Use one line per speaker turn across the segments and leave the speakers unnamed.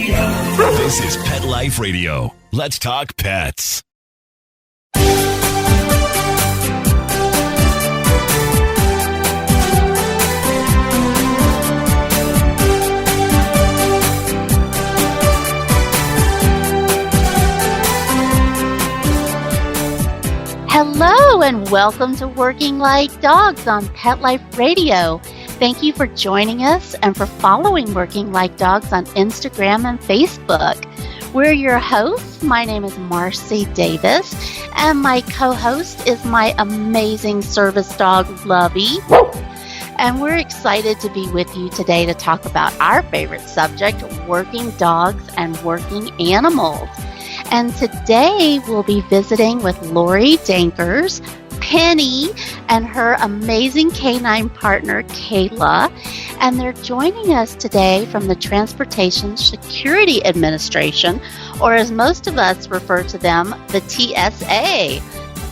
This is Pet Life Radio. Let's talk pets.
Hello and welcome to Working Like Dogs on Pet Life Radio. Thank you for joining us and for following Working Like Dogs on Instagram and Facebook. We're your hosts. My name is Marcie Davis, and my co-host is my amazing service dog, Lovey. And we're excited to be with you today to talk about our favorite subject, working dogs and working animals. And today we'll be visiting with Lorie Dankers, Penny, and her amazing canine partner, Kajla. And they're joining us today from the Transportation Security Administration, or as most of us refer to them, the TSA.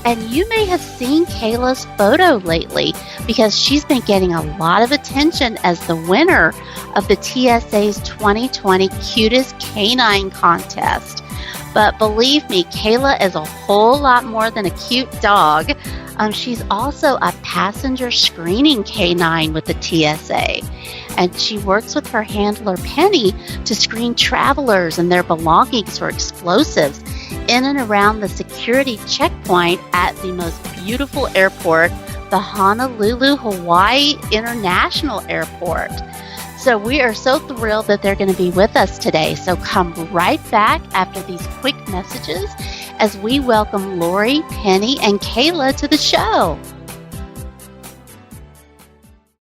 And you may have seen Kajla's photo lately because she's been getting a lot of attention as the winner of the TSA's 2020 Cutest Canine Contest. But believe me, Kajla is a whole lot more than a cute dog. She's also a passenger screening canine with the TSA. And she works with her handler, Penny, to screen travelers and their belongings for explosives in and around the security checkpoint at the most beautiful airport, the Honolulu, Hawaii International Airport. So we are so thrilled that they're going to be with us today. So come right back after these quick messages as we welcome Lorie, Penny, and Kajla to the show.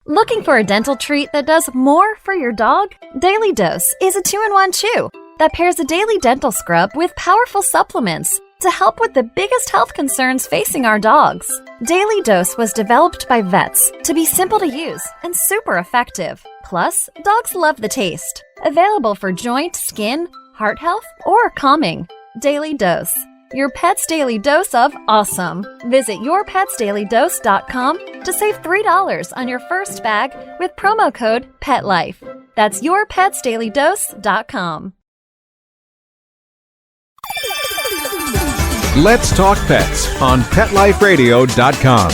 Looking for a dental treat that does more for your dog? Daily Dose is a 2-in-1 chew that pairs a daily dental scrub with powerful supplements to help with the biggest health concerns facing our dogs. Daily Dose was developed by vets to be simple to use and super effective. Plus, dogs love the taste. Available for joint, skin, heart health, or calming. Daily Dose. Your pet's daily dose of awesome. Visit yourpetsdailydose.com to save $3 on your first bag with promo code PETLIFE. That's yourpetsdailydose.com.
Let's Talk Pets on PetLifeRadio.com.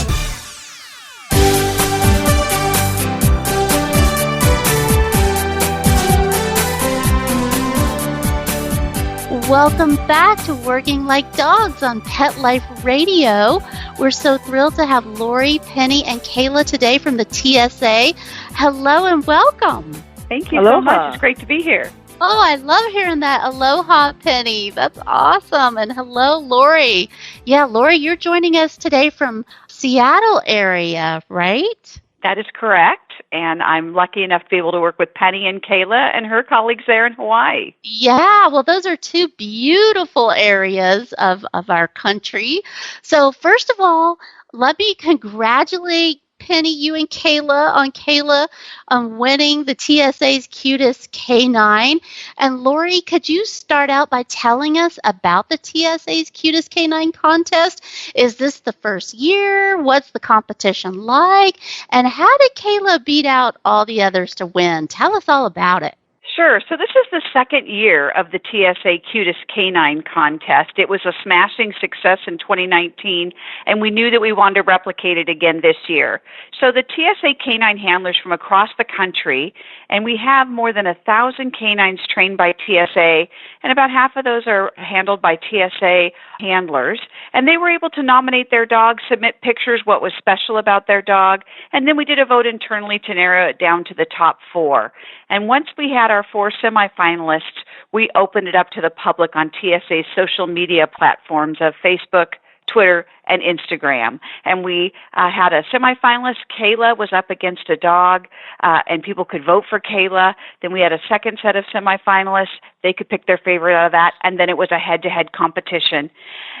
Welcome back to Working Like Dogs on Pet Life Radio. We're so thrilled to have Lorie, Penny, and Kajla today from the TSA. Hello and welcome.
Thank you so much. It's great to be here.
Oh, I love hearing that. Aloha, Penny. That's awesome. And hello, Lorie. Yeah, Lorie, you're joining us today from Seattle area, right?
That is correct. And I'm lucky enough to be able to work with Penny and Kajla and her colleagues there in Hawaii.
Yeah, well, those are two beautiful areas of our country. So first of all, let me congratulate Penny, you and Kajla on winning the TSA's Cutest Canine. And Lorie, could you start out by telling us about the TSA's Cutest Canine Contest? Is this the first year? What's the competition like? And how did Kajla beat out all the others to win? Tell us all about it.
Sure. So this is the second year of the TSA Cutest Canine Contest. It was a smashing success in 2019, and we knew that we wanted to replicate it again this year. So the TSA canine handlers from across the country, and we have more than 1,000 canines trained by TSA, and about half of those are handled by TSA handlers. And they were able to nominate their dog, submit pictures, what was special about their dog, and then we did a vote internally to narrow it down to the top 4. And once we had our 4 semifinalists, we opened it up to the public on TSA's social media platforms of Facebook, Twitter, and Instagram. And we had a semifinalist. Kajla was up against a dog, and people could vote for Kajla. Then we had a second set of semifinalists. They could pick their favorite out of that, and then it was a head-to-head competition.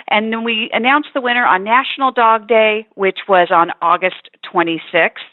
And then we announced the winner on National Dog Day, which was on August 26th.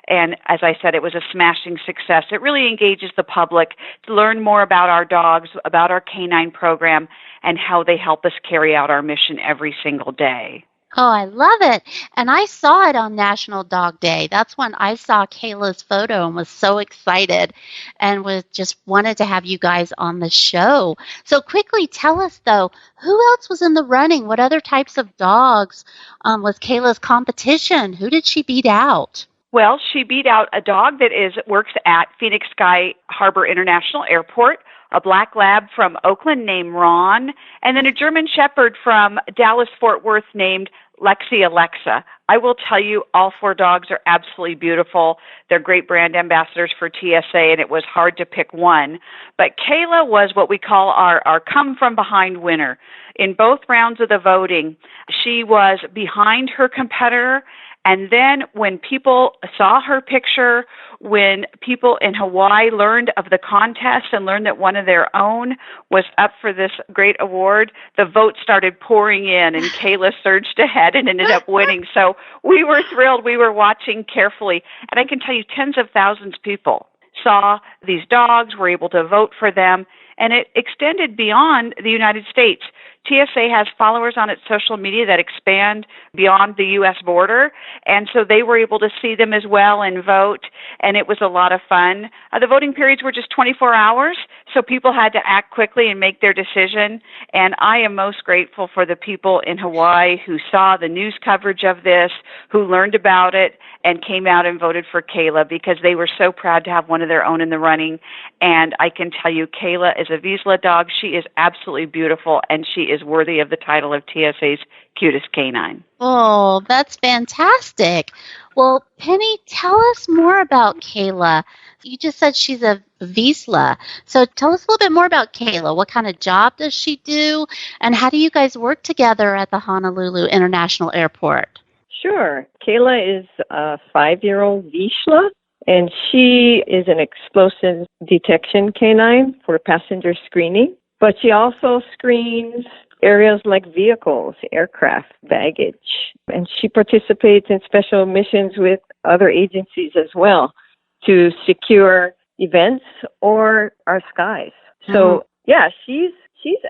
And as I said, it was a smashing success. It really engages the public to learn more about our dogs, about our canine program, and how they help us carry out our mission every single day.
Oh, I love it. And I saw it on National Dog Day. That's when I saw Kayla's photo and was so excited and was just wanted to have you guys on the show. So quickly tell us though, who else was in the running? What other types of dogs was Kayla's competition? Who did she beat out?
Well, she beat out a dog that works at Phoenix Sky Harbor International Airport, a black lab from Oakland named Ron, and then a German Shepherd from Dallas-Fort Worth named Lexi Alexa. I will tell you, all four dogs are absolutely beautiful. They're great brand ambassadors for TSA, and it was hard to pick one. But Kayla was what we call our come-from-behind winner. In both rounds of the voting, she was behind her competitor. And then when people saw her picture, when people in Hawaii learned of the contest and learned that one of their own was up for this great award, the votes started pouring in, and Kayla surged ahead and ended up winning. So we were thrilled. We were watching carefully. And I can tell you tens of thousands of people saw these dogs, were able to vote for them, and it extended beyond the United States. TSA has followers on its social media that expand beyond the U.S. border, and so they were able to see them as well and vote, and it was a lot of fun. The voting periods were just 24 hours, so people had to act quickly and make their decision, and I am most grateful for the people in Hawaii who saw the news coverage of this, who learned about it, and came out and voted for Kayla because they were so proud to have one of their own in the running. And I can tell you, Kayla is a Vizsla dog. She is absolutely beautiful, and she is worthy of the title of TSA's Cutest Canine.
Oh, that's fantastic. Well, Penny, tell us more about Kayla. You just said she's a Vizsla. So tell us a little bit more about Kayla. What kind of job does she do? And how do you guys work together at the Honolulu International Airport?
Sure. Kayla is a 5-year-old Vizsla, and she is an explosive detection canine for passenger screening. But she also screens areas like vehicles, aircraft, baggage. And she participates in special missions with other agencies as well to secure events or our skies. So, yeah, she's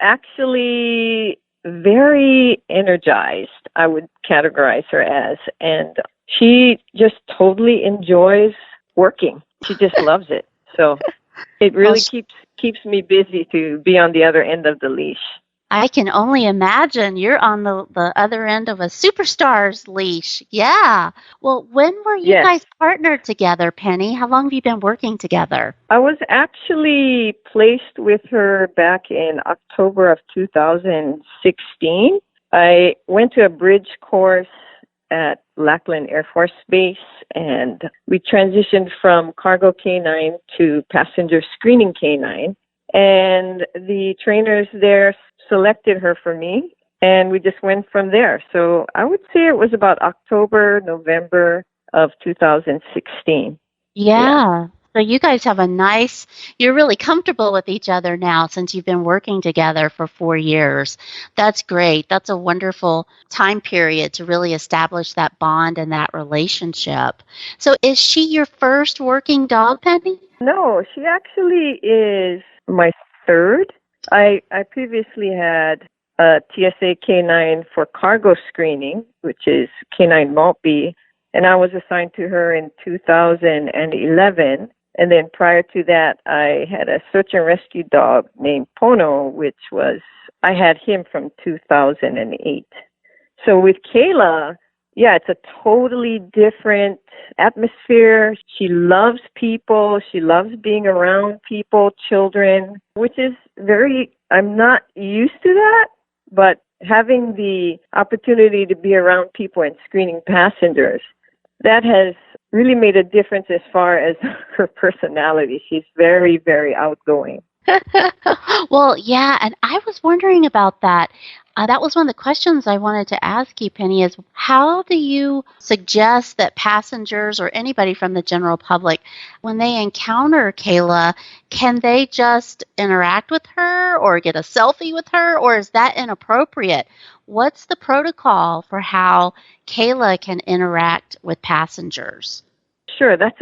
actually very energized, I would categorize her as. And she just totally enjoys working. She just loves it. So it really keeps me busy to be on the other end of the leash.
I can only imagine you're on the other end of a superstar's leash. Yeah. Well, when were you guys partnered together, Penny? How long have you been working together?
I was actually placed with her back in October of 2016. I went to a bridge course at Lackland Air Force Base, and we transitioned from cargo canine to passenger screening canine. And the trainers there selected her for me, and we just went from there. So I would say it was about October, November of 2016.
Yeah. So you guys have you're really comfortable with each other now since you've been working together for 4 years. That's great. That's a wonderful time period to really establish that bond and that relationship. So is she your first working dog, Penny?
No, she actually is my third. I previously had a TSA canine for cargo screening, which is canine Maltby, and I was assigned to her in 2011. And then prior to that, I had a search and rescue dog named Pono, I had him from 2008. So with Kayla, it's a totally different atmosphere. She loves people. She loves being around people, children, which is I'm not used to that, but having the opportunity to be around people and screening passengers, that has really made a difference as far as her personality. She's very, very outgoing.
Well, yeah, and I was wondering about that. That was one of the questions I wanted to ask you, Penny, is how do you suggest that passengers or anybody from the general public, when they encounter Kayla, can they just interact with her or get a selfie with her, or is that inappropriate? What's the protocol for how Kayla can interact with passengers?
Sure, that's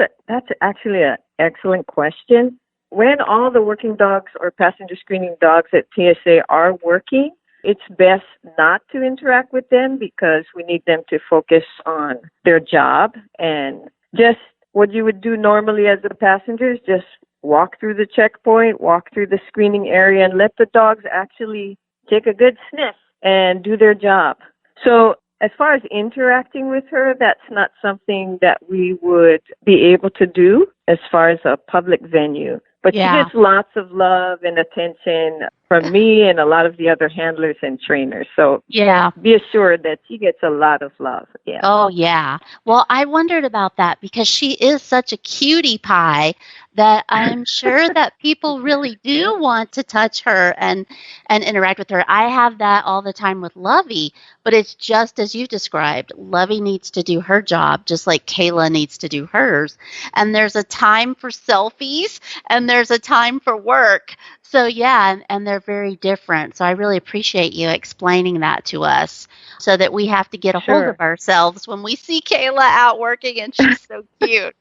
actually an excellent question. When all the working dogs or passenger screening dogs at TSA are working, it's best not to interact with them because we need them to focus on their job. And just what you would do normally as a passenger is just walk through the checkpoint, walk through the screening area, and let the dogs actually take a good sniff and do their job. So as far as interacting with her, that's not something that we would be able to do as far as a public venue. But
Yeah.
she gets lots of love and attention from me and a lot of the other handlers and trainers. So
Yeah.
be assured that she gets a lot of love. Yeah.
Oh, yeah. Well, I wondered about that because she is such a cutie pie that I'm sure that people really do want to touch her and interact with her. I have that all the time with Lovey, but it's just as you described. Lovey needs to do her job just like Kajla needs to do hers. And there's a time for selfies and there's a time for work. So, yeah, and they're very different. So I really appreciate you explaining that to us so that we have to get a hold of ourselves when we see Kajla out working and she's so cute.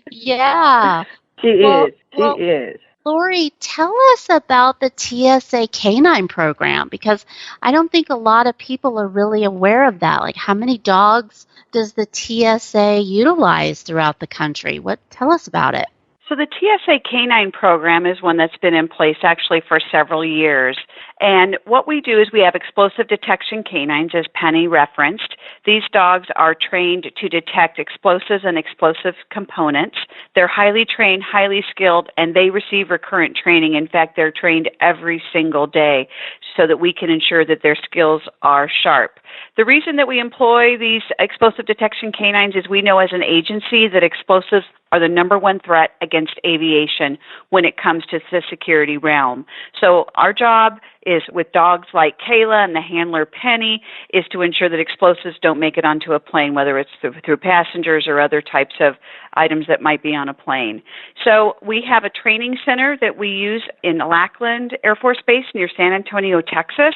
Yeah.
She is.
Lorie, tell us about the TSA Canine program because I don't think a lot of people are really aware of that. Like, how many dogs does the TSA utilize throughout the country? Tell us about it.
So the TSA Canine program is one that's been in place actually for several years. And what we do is we have explosive detection canines, as Penny referenced. These dogs are trained to detect explosives and explosive components. They're highly trained, highly skilled, and they receive recurrent training. In fact, they're trained every single day so that we can ensure that their skills are sharp. The reason that we employ these explosive detection canines is we know as an agency that explosives are the number one threat against aviation when it comes to the security realm. So our job is with dogs like Kajla and the handler Penny is to ensure that explosives don't make it onto a plane, whether it's through passengers or other types of items that might be on a plane. So we have a training center that we use in Lackland Air Force Base near San Antonio, Texas.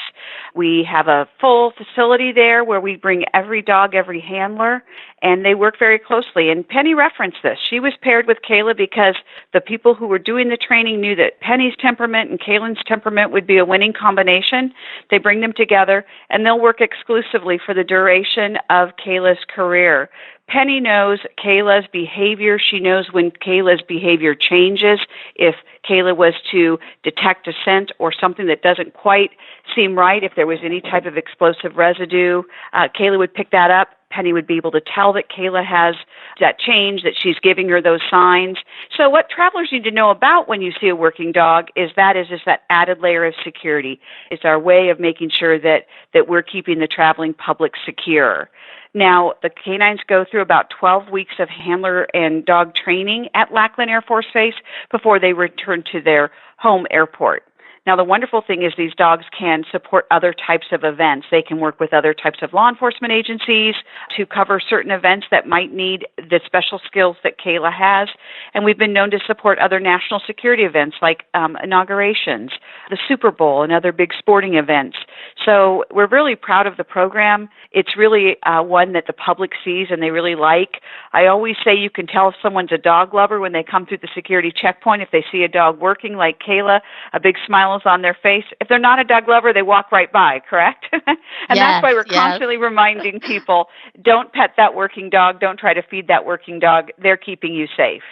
We have a full facility there where we bring every dog, every handler, and they work very closely. And Penny referenced this. She was paired with Kajla because the people who were doing the training knew that Penny's temperament and Kaylin's temperament would be a winning combination. They bring them together, and they'll work exclusively for the duration of Kayla's career. Penny knows Kayla's behavior. She knows when Kayla's behavior changes. If Kajla was to detect a scent or something that doesn't quite seem right, if there was any type of explosive residue, Kajla would pick that up. Penny would be able to tell that Kajla has that change, that she's giving her those signs. So what travelers need to know about when you see a working dog is just that added layer of security. It's our way of making sure that we're keeping the traveling public secure. Now, the canines go through about 12 weeks of handler and dog training at Lackland Air Force Base before they return to their home airport. Now, the wonderful thing is these dogs can support other types of events. They can work with other types of law enforcement agencies to cover certain events that might need the special skills that Kajla has. And we've been known to support other national security events like inaugurations, the Super Bowl, and other big sporting events. So we're really proud of the program. It's really one that the public sees and they really like. I always say you can tell if someone's a dog lover when they come through the security checkpoint. If they see a dog working like Kajla, a big smile on their face. If they're not a dog lover, they walk right by, correct? And that's why we're constantly reminding people, don't pet that working dog. Don't try to feed that working dog. They're keeping you safe.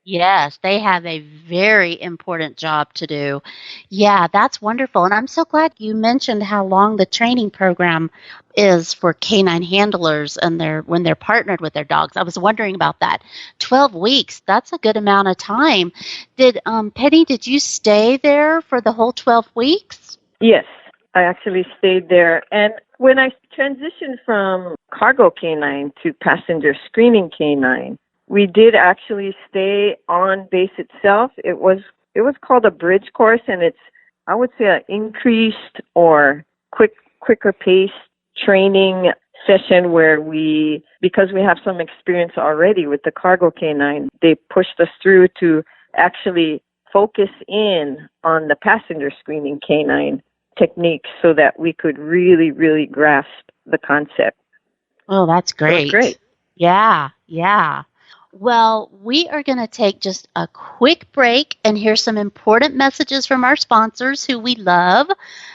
Yes, they have a very important job to do. Yeah, that's wonderful. And I'm so glad you mentioned how long the training program is for canine handlers and when they're partnered with their dogs. I was wondering about that. 12 weeks, that's a good amount of time. Penny, did you stay there for the whole 12 weeks?
Yes, I actually stayed there. And when I transitioned from cargo canine to passenger screening canine, we did actually stay on base itself. It was called a bridge course, and it's, I would say, an increased or quicker pace training session where because we have some experience already with the cargo canine, they pushed us through to actually focus in on the passenger screening canine techniques so that we could really, really grasp the concept.
Oh, that's great.
So great.
Yeah. Well, we are going to take just a quick break and hear some important messages from our sponsors who we love.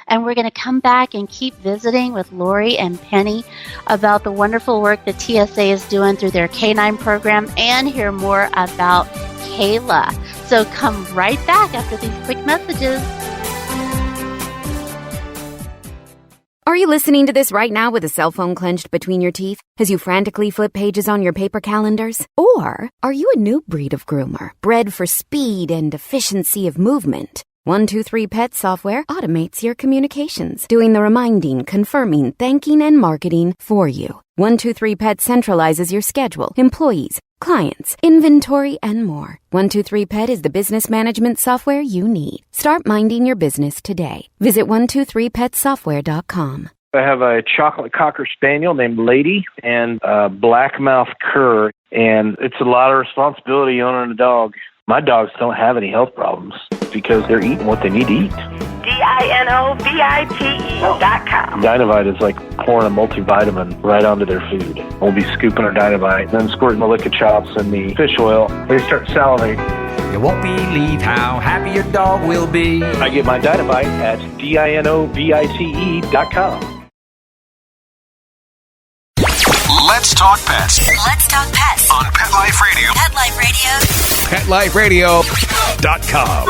And we're going to come back and keep visiting with Lorie and Penny about the wonderful work the TSA is doing through their canine program and hear more about Kajla. So come right back after these quick messages.
Are you listening to this right now with a cell phone clenched between your teeth as you frantically flip pages on your paper calendars? Or are you a new breed of groomer, bred for speed and efficiency of movement? 123 Pet software automates your communications, doing the reminding, confirming, thanking, and marketing for you. 123 Pet centralizes your schedule, employees, clients, inventory, and more. 123 Pet is the business management software you need. Start minding your business today. Visit 123petsoftware.com.
I have a chocolate cocker spaniel named Lady and a blackmouth cur, and it's a lot of responsibility owning a dog. My dogs don't have any health problems because they're eating what they need to eat.
DINOVITE.com.
Dynovite is like pouring a multivitamin right onto their food. We'll be scooping our Dynovite, then squirting the liquor chops and the fish oil. They start salivating.
You won't believe how happy your dog will be.
I get my Dynovite at DINOVITE.com.
Let's talk pets
Let's talk pets
on Pet Life Radio.
Pet Life Radio.
PetLifeRadio.com.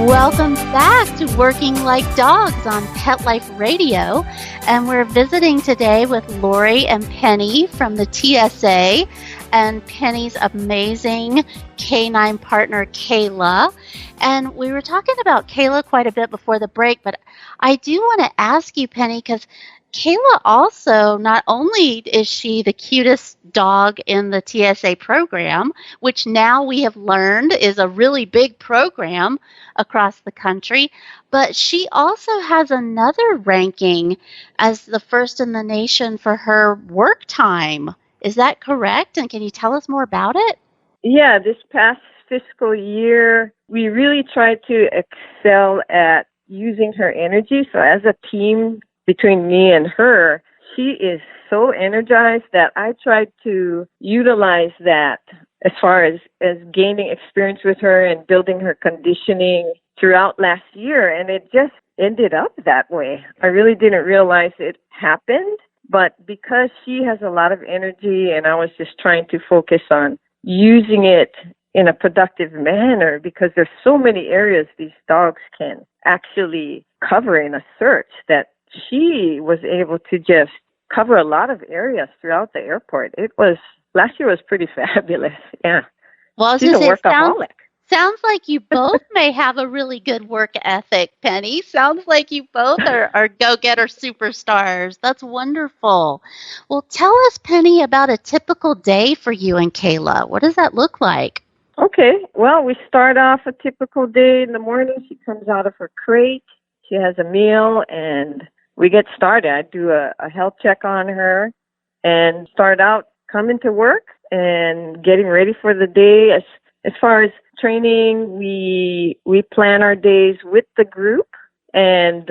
Welcome back to Working Like Dogs on Pet Life Radio. And we're visiting today with Lorie and Penny from the TSA and Penny's amazing canine partner, Kajla. And we were talking about Kajla quite a bit before the break, but I do want to ask you, Penny, because Kajla also, not only is she the cutest dog in the TSA program, which now we have learned is a really big program across the country, but she also has another ranking as the first in the nation for her work time. Is that correct? And can you tell us more about it?
Yeah, this past fiscal year, we really tried to excel at using her energy. So as a team between me and her, she is so energized that I tried to utilize that as far as gaining experience with her and building her conditioning throughout last year. And it just ended up that way. I really didn't realize it happened. But because she has a lot of energy and I was just trying to focus on using it in a productive manner, because there's so many areas these dogs can actually cover in a search, that she was able to just cover a lot of areas throughout the airport. Last year was pretty fabulous. Yeah.
Well,
she's a workaholic.
Sounds like you both may have a really good work ethic, Penny. Sounds like you both are go-getter superstars. That's wonderful. Well, tell us, Penny, about a typical day for you and Kajla. What does that look like?
Okay. Well, we start off a typical day in the morning. She comes out of her crate. She has a meal, and we get started. I do a health check on her and start out coming to work and getting ready for the day. As far as training, we plan our days with the group and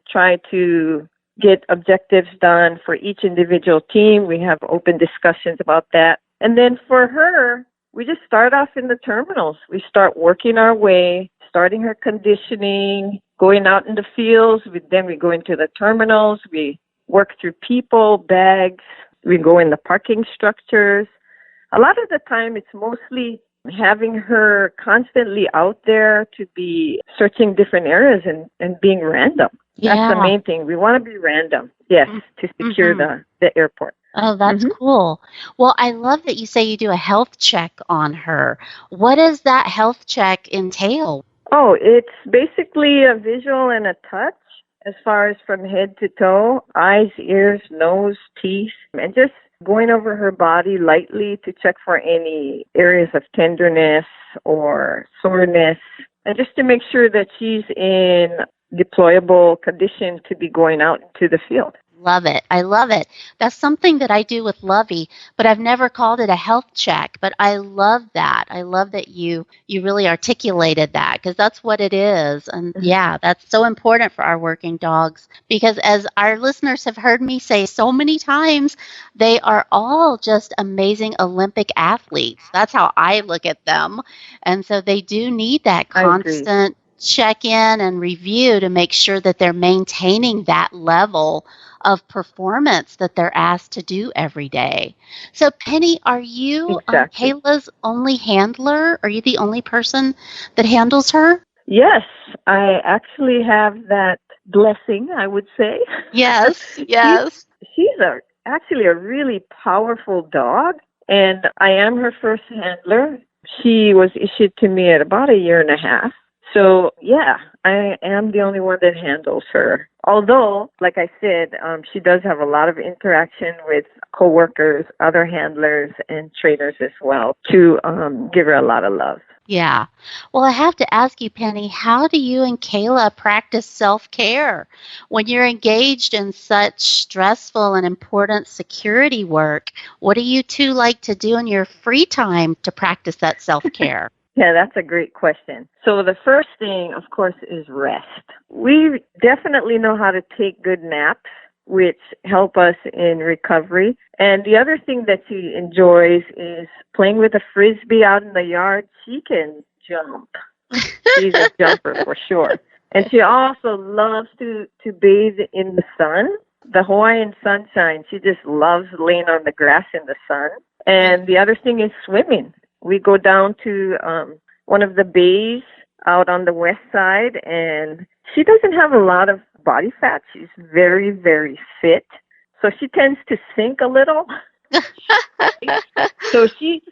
try to get objectives done for each individual team. We have open discussions about that. And then for her, we just start off in the terminals. We start working our way, starting her conditioning, going out in the fields. Then we go into the terminals. We work through people, bags. We go in the parking structures. A lot of the time, it's mostly having her constantly out there to be searching different areas and being random.
Yeah.
That's the main thing. We want to be random, yes, to secure the airport.
Oh, that's cool. Well, I love that you say you do a health check on her. What does that health check entail?
Oh, it's basically a visual and a touch as far as from head to toe, eyes, ears, nose, teeth, and just going over her body lightly to check for any areas of tenderness or soreness, and just to make sure that she's in deployable condition to be going out into the field.
Love it. I love it. That's something that I do with Lovey, but I've never called it a health check. But I love that. I love that you really articulated that, because that's what it is. And yeah, that's so important for our working dogs, because as our listeners have heard me say so many times, they are all just amazing Olympic athletes. That's how I look at them. And so they do need that constant check in and review to make sure that they're maintaining that level of performance that they're asked to do every day. So, Penny, are you Kayla's only handler? Are you the only person that handles her?
Yes, I actually have that blessing, I would say.
Yes, yes.
She's actually a really powerful dog, and I am her first handler. She was issued to me at about 1.5 years. So, yeah, I am the only one that handles her. Although, like I said, she does have a lot of interaction with coworkers, other handlers, and trainers as well to give her a lot of love.
Yeah. Well, I have to ask you, Penny, how do you and Kayla practice self-care when you're engaged in such stressful and important security work? What do you two like to do in your free time to practice that self-care?
Yeah, that's a great question. So the first thing, of course, is rest. We definitely know how to take good naps, which help us in recovery. And the other thing that she enjoys is playing with a Frisbee out in the yard. She can jump. She's a jumper for sure. And she also loves to bathe in the sun, the Hawaiian sunshine. She just loves laying on the grass in the sun. And the other thing is swimming. We go down to one of the bays out on the west side, and she doesn't have a lot of body fat. She's very, very fit. So she tends to sink a little. So she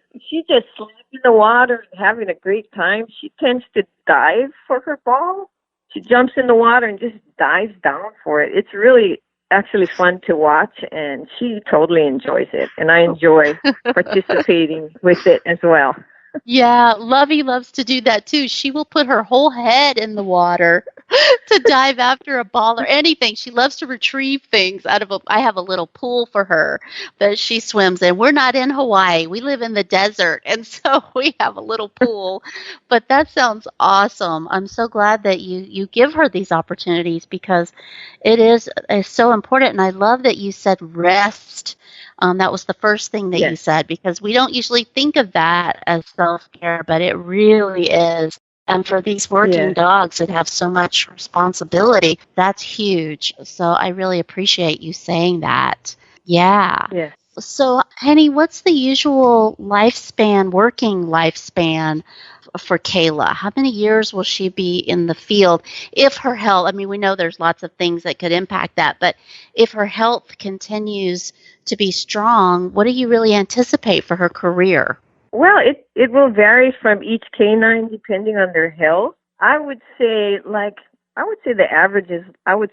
just slips in the water and having a great time. She tends to dive for her ball. She jumps in the water and just dives down for it. It's really actually fun to watch, and she totally enjoys it, and I enjoy participating with it as well.
Yeah, Lovey loves to do that too. She will put her whole head in the water to dive after a ball or anything. She loves to retrieve things out of I have a little pool for her that she swims in. We're not in Hawaii. We live in the desert, and so we have a little pool. But that sounds awesome. I'm so glad that you give her these opportunities, because it's so important. And I love that you said rest. That was the first thing that you said, because we don't usually think of that as self-care, but it really is. And for these working dogs that have so much responsibility, that's huge. So I really appreciate you saying that. Yeah.
Yes.
So, Penny, what's the usual working lifespan for Kayla? How many years will she be in the field if her health, we know there's lots of things that could impact that, but if her health continues to be strong, what do you really anticipate for her career?
Well, it will vary from each canine depending on their health. I would say the average is,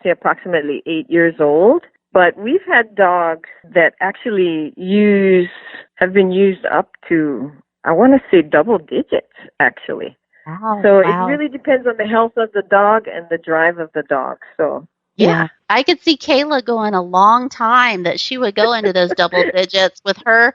approximately 8 years old. But we've had dogs that actually have been used up to, I want to say, double digits, actually.
Wow,
so it really depends on the health of the dog and the drive of the dog. So
yeah, I could see Kayla going a long time, that she would go into those double digits with her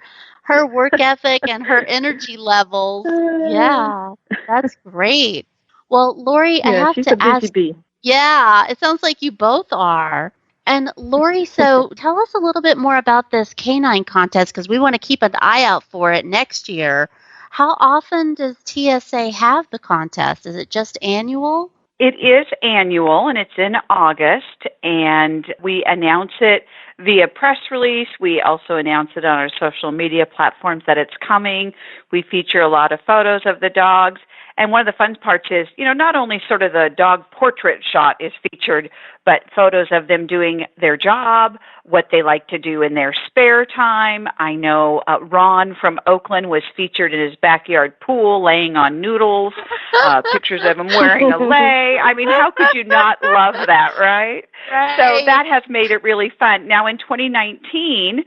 work ethic and her energy levels. Yeah, that's great. Well, Lorie, I have to ask.
Busy bee.
Yeah, it sounds like you both are. And Lorie, so tell us a little bit more about this canine contest, because we want to keep an eye out for it next year. How often does TSA have the contest? Is it just annual?
It is annual, and it's in August, and we announce it via press release. We also announce it on our social media platforms that it's coming. We feature a lot of photos of the dogs. And one of the fun parts is, not only sort of the dog portrait shot is featured, but photos of them doing their job, what they like to do in their spare time. I know Ron from Oakland was featured in his backyard pool laying on noodles, pictures of him wearing a lei. How could you not love that, right? So that has made it really fun. Now, in 2019,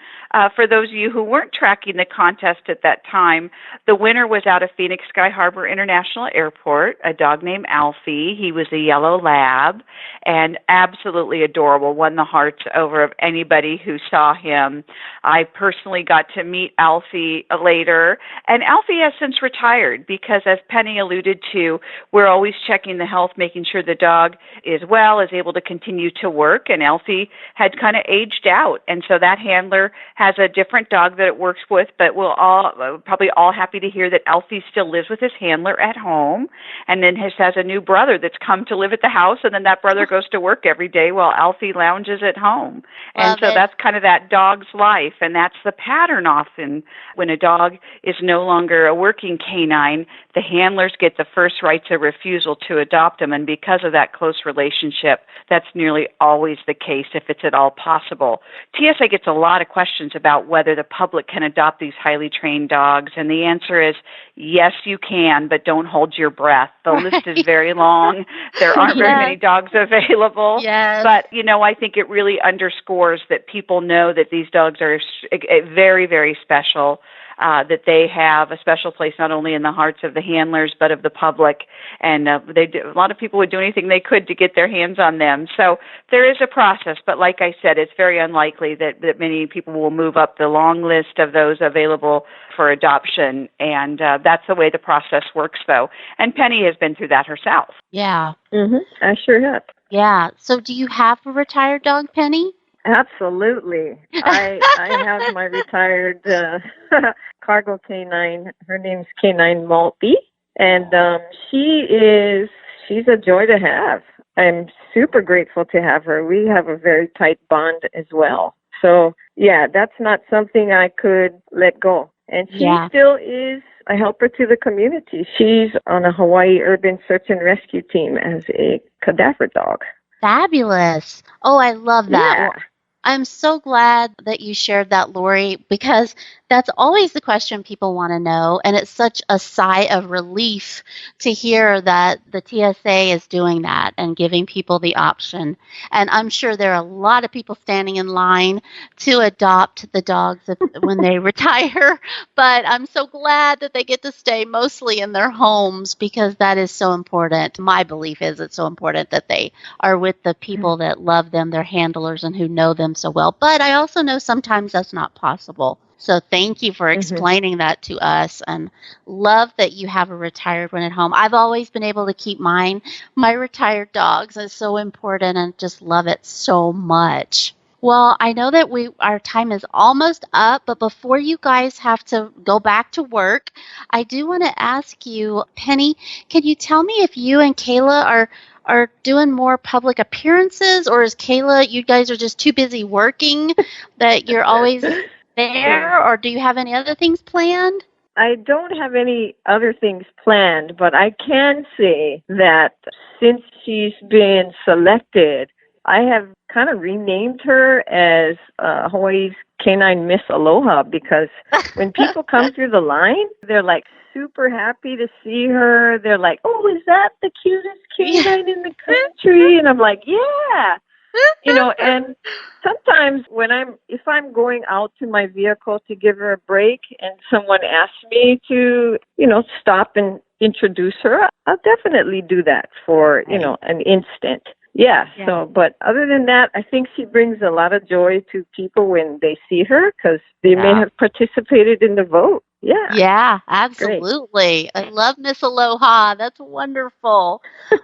for those of you who weren't tracking the contest at that time, the winner was out of Phoenix Sky Harbor International Airport, a dog named Alfie. He was a yellow lab and absolutely absolutely adorable, won the hearts over of anybody who saw him. I personally got to meet Alfie later, and Alfie has since retired because, as Penny alluded to, we're always checking the health, making sure the dog is well, is able to continue to work, and Alfie had kind of aged out, and so that handler has a different dog that it works with, but we'll probably all happy to hear that Alfie still lives with his handler at home, and then has a new brother that's come to live at the house, and then that brother goes to work every day while Alfie lounges at home. And so that's kind of that dog's life, and that's the pattern often. When a dog is no longer a working canine, the handlers get the first rights of refusal to adopt them, and because of that close relationship, that's nearly always the case if it's at all possible. TSA gets a lot of questions about whether the public can adopt these highly trained dogs, and the answer is yes, you can, but don't hold your breath. The list is very long. There aren't very many dogs available.
Yes.
But, I think it really underscores that people know that these dogs are very, very special, that they have a special place not only in the hearts of the handlers but of the public. And a lot of people would do anything they could to get their hands on them. So there is a process, but like I said, it's very unlikely that many people will move up the long list of those available for adoption. And that's the way the process works, though. And Penny has been through that herself.
Yeah.
Mm-hmm. I sure have.
Yeah. So do you have a retired dog, Penny?
Absolutely. I have my retired cargo canine. Her name's Canine Maltby, and she's a joy to have. I'm super grateful to have her. We have a very tight bond as well. So, yeah, that's not something I could let go. And she still is a helper to the community. She's on a Hawaii Urban Search and Rescue team as a cadaver dog.
Fabulous. Oh, I love that.
Yeah.
Well, I'm so glad that you shared that, Lorie, because that's always the question people want to know, and it's such a sigh of relief to hear that the TSA is doing that and giving people the option. And I'm sure there are a lot of people standing in line to adopt the dogs when they retire, but I'm so glad that they get to stay mostly in their homes because that is so important. My belief is it's so important that they are with the people that love them, their handlers, and who know them so well. But I also know sometimes that's not possible. So thank you for explaining that to us, and love that you have a retired one at home. I've always been able to keep my retired dogs. It's so important, and just love it so much. Well, I know that our time is almost up, but before you guys have to go back to work, I do want to ask you, Penny, can you tell me if you and Kajla are doing more public appearances, or is Kajla, you guys are just too busy working that you're always there, or do you have any other things planned?
I don't have any other things planned, but I can say that since she's been selected, I have kind of renamed her as Hawaii's Canine Miss Aloha, because when people come through the line, they're like super happy to see her. They're like, oh, is that the cutest canine in the country? And I'm like, yeah. And sometimes if I'm going out to my vehicle to give her a break and someone asks me to, stop and introduce her, I'll definitely do that for, an instant. Yeah. So, but other than that, I think she brings a lot of joy to people when they see her because they may have participated in the vote. Yeah.
Yeah, absolutely. Great. I love Miss Aloha. That's wonderful.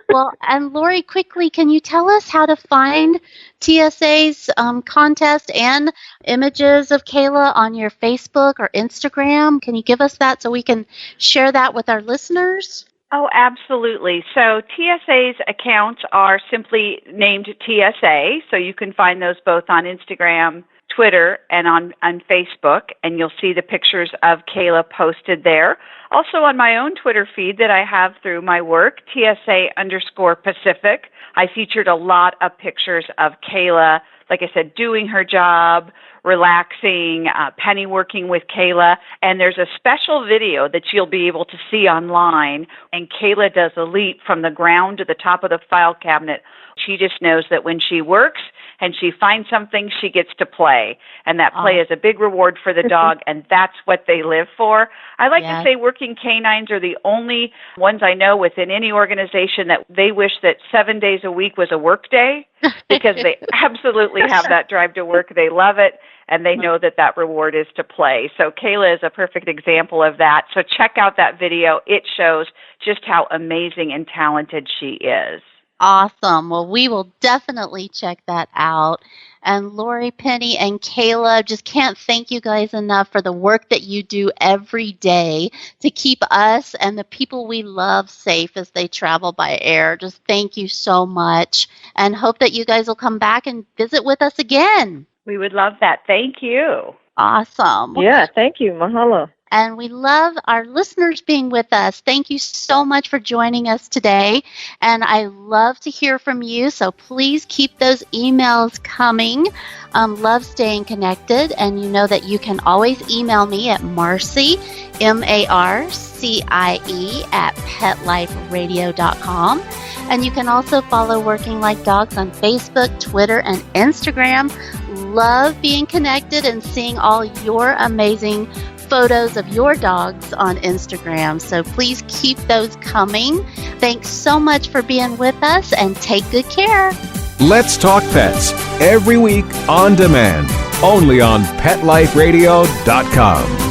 Well, and Lorie, quickly, can you tell us how to find TSA's contest and images of Kajla on your Facebook or Instagram? Can you give us that so we can share that with our listeners?
Oh, absolutely. So TSA's accounts are simply named TSA, so you can find those both on Instagram, Twitter, and on Facebook, and you'll see the pictures of Kajla posted there. Also on my own Twitter feed that I have through my work, TSA_Pacific, I featured a lot of pictures of Kajla, like I said, doing her job, relaxing, Penny working with Kajla, and there's a special video that you'll be able to see online, and Kajla does a leap from the ground to the top of the file cabinet. She just knows that when she works, and she finds something, she gets to play. And that play is a big reward for the dog, and that's what they live for. I like to say working canines are the only ones I know within any organization that they wish that 7 days a week was a work day, because they absolutely have that drive to work. They love it, and they know that that reward is to play. So Kajla is a perfect example of that. So check out that video. It shows just how amazing and talented she is.
Awesome. Well, we will definitely check that out. And Lorie, Penny, and Kajla, just can't thank you guys enough for the work that you do every day to keep us and the people we love safe as they travel by air. Just thank you so much, and hope that you guys will come back and visit with us again.
We would love that. Thank you.
Awesome.
Yeah, thank you. Mahalo.
And we love our listeners being with us. Thank you so much for joining us today. And I love to hear from you, so please keep those emails coming. Love staying connected. And you know that you can always email me at Marcie, MARCIE, at PetLifeRadio.com. And you can also follow Working Like Dogs on Facebook, Twitter, and Instagram. Love being connected and seeing all your amazing photos of your dogs on Instagram. So please keep those coming. Thanks so much for being with us, and take good care.
Let's Talk Pets, every week on demand, only on PetLifeRadio.com.